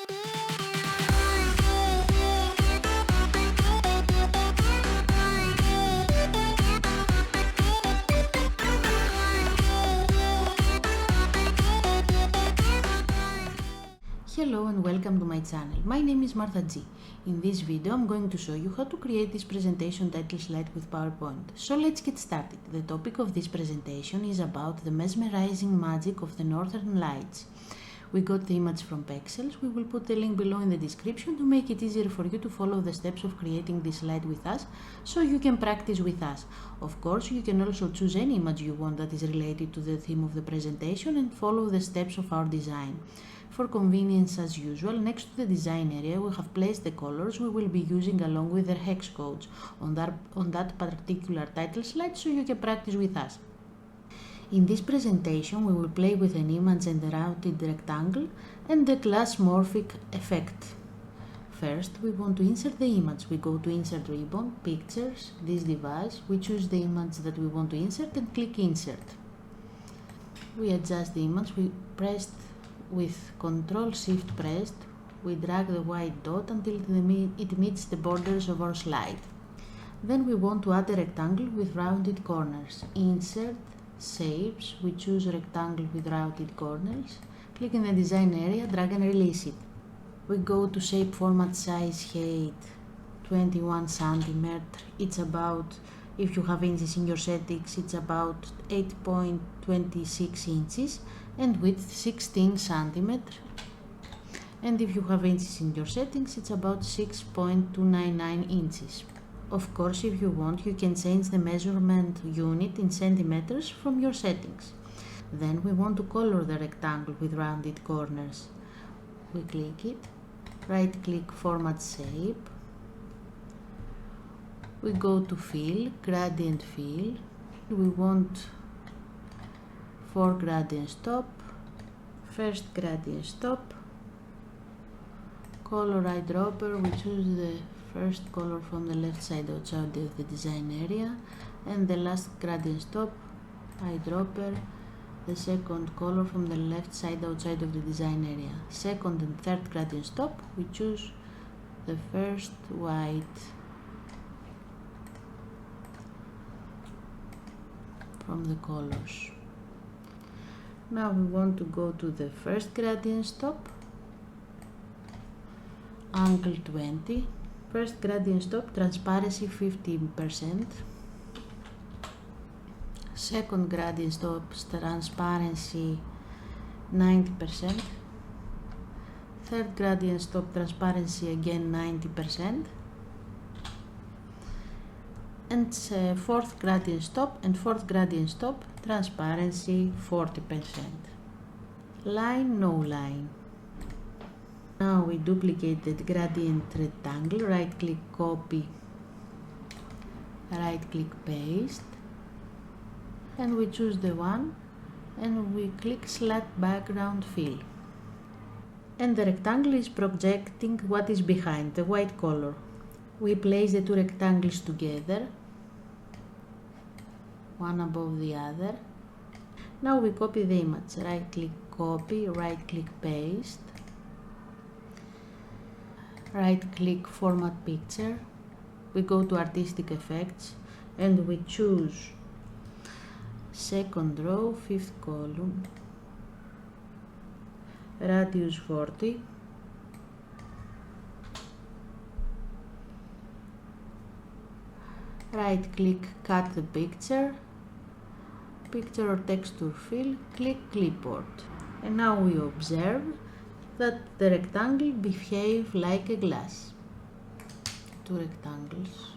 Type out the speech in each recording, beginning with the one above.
Hello and welcome to my channel. My name is Martha G. In this video I'm going to show you how to create this presentation title slide with PowerPoint. So let's get started. The topic of this presentation is about the mesmerizing magic of the Northern Lights. We got the image from Pexels. We will put the link below in the description to make it easier for you to follow the steps of creating this slide with us, so you can practice with us. Of course, you can also choose any image you want that is related to the theme of the presentation and follow the steps of our design. For convenience, as usual, next to the design area we have placed the colors we will be using along with their hex codes on that particular title slide, so you can practice with us. In this presentation we will play with an image and a rounded rectangle and the glass morphic effect. First, we want to insert the image. We go to Insert ribbon, Pictures, this device, we choose the image that we want to insert and click Insert. We adjust the image, we pressed with Ctrl-Shift pressed, we drag the white dot until it meets the borders of our slide. Then we want to add a rectangle with rounded corners. Insert, Shapes, we choose rectangle with rounded corners, click in the design area, drag and release it. We go to Shape Format Size Height 21 cm, it's about, if you have inches in your settings, it's about 8.26 inches, and width 16 cm, and if you have inches in your settings, it's about 6.299 inches. Of course, if you want, you can change the measurement unit in centimeters from your settings. Then we want to color the rectangle with rounded corners. We click it, right click Format Shape, we go to Fill, Gradient Fill, we want 4 gradients top, first gradient stop, color eyedropper, we choose the first color from the left side outside of the design area, and the last gradient stop, eyedropper, the second color from the left side outside of the design area. Second and third gradient stop, we choose the first white from the colors. Now we want to go to the first gradient stop, angle 20, first gradient stop, transparency 15%, second gradient stop, transparency 90%, third gradient stop, transparency again 90%, and fourth gradient stop and fourth gradient stop, transparency 40%. Line, no line. Now we duplicate the gradient rectangle, right click copy, right click paste, and we choose the one and we click select background fill. And the rectangle is projecting what is behind, the white color. We place the two rectangles together, one above the other. Now we copy the image, right click copy, right click paste, right click Format Picture, we go to Artistic Effects and we choose second row, fifth column, radius 40, right click cut the picture or texture fill, click clipboard, and now we observe that the rectangle behave like a glass. Two rectangles.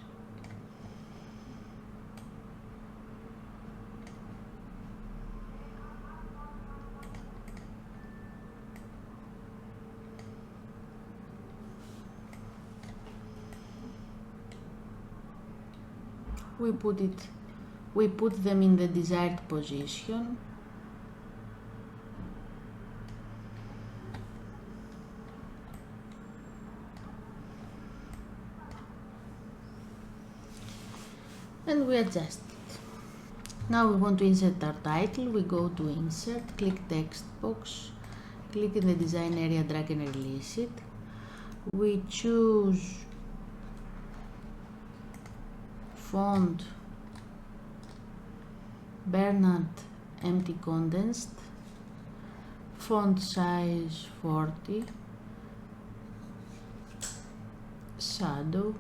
We put them in the desired position. And we adjust it. Now we want to insert our title. We go to Insert, click Text Box, click in the design area, drag and release it. We choose font Bernard empty condensed, font size 40, shadow,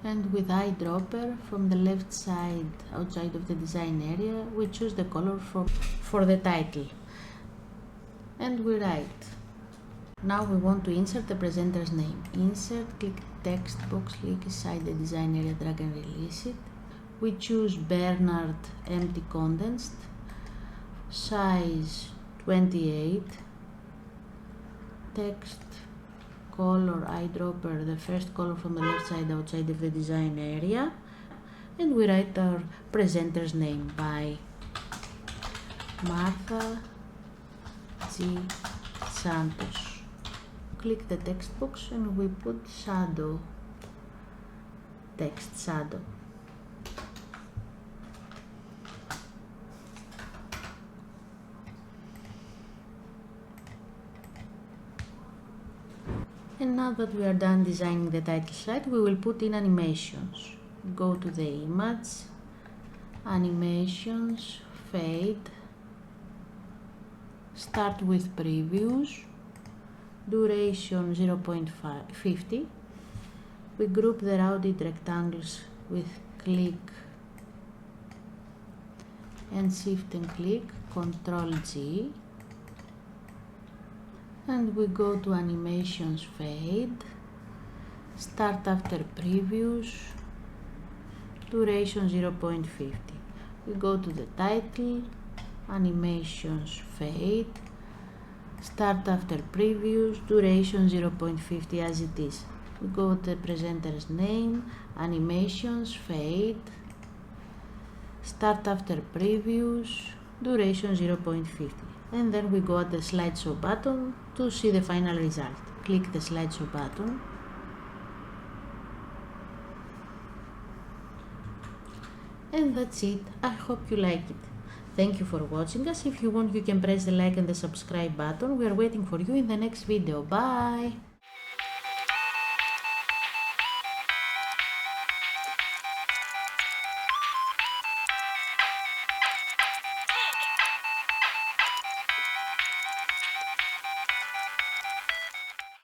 and with eyedropper from the left side outside of the design area we choose the color for the title and we write. Now we want to insert the presenter's name. Insert, click text box, click inside the design area, drag and release it. We choose Bernard empty condensed, size 28, text, color, eyedropper, the first color from the left side outside of the design area, and we write our presenter's name by Martha G. Santos. Click the text box and we put shadow, text shadow. And now that we are done designing the title slide, we will put in animations. Go to the image, animations, fade, start with previews, duration 0.50. We group the rounded rectangles with click and shift and click, Ctrl G. And we go to animations, fade, start after previews, duration 0.50. We go to the title, animations, fade, start after previews, duration 0.50 as it is. We go to the presenter's name, animations, fade, start after previews, duration 0.50. And then we go at the slideshow button to see the final result. Click the slideshow button. And that's it. I hope you like it. Thank you for watching us. If you want, you can press the like and the subscribe button. We are waiting for you in the next video. Bye!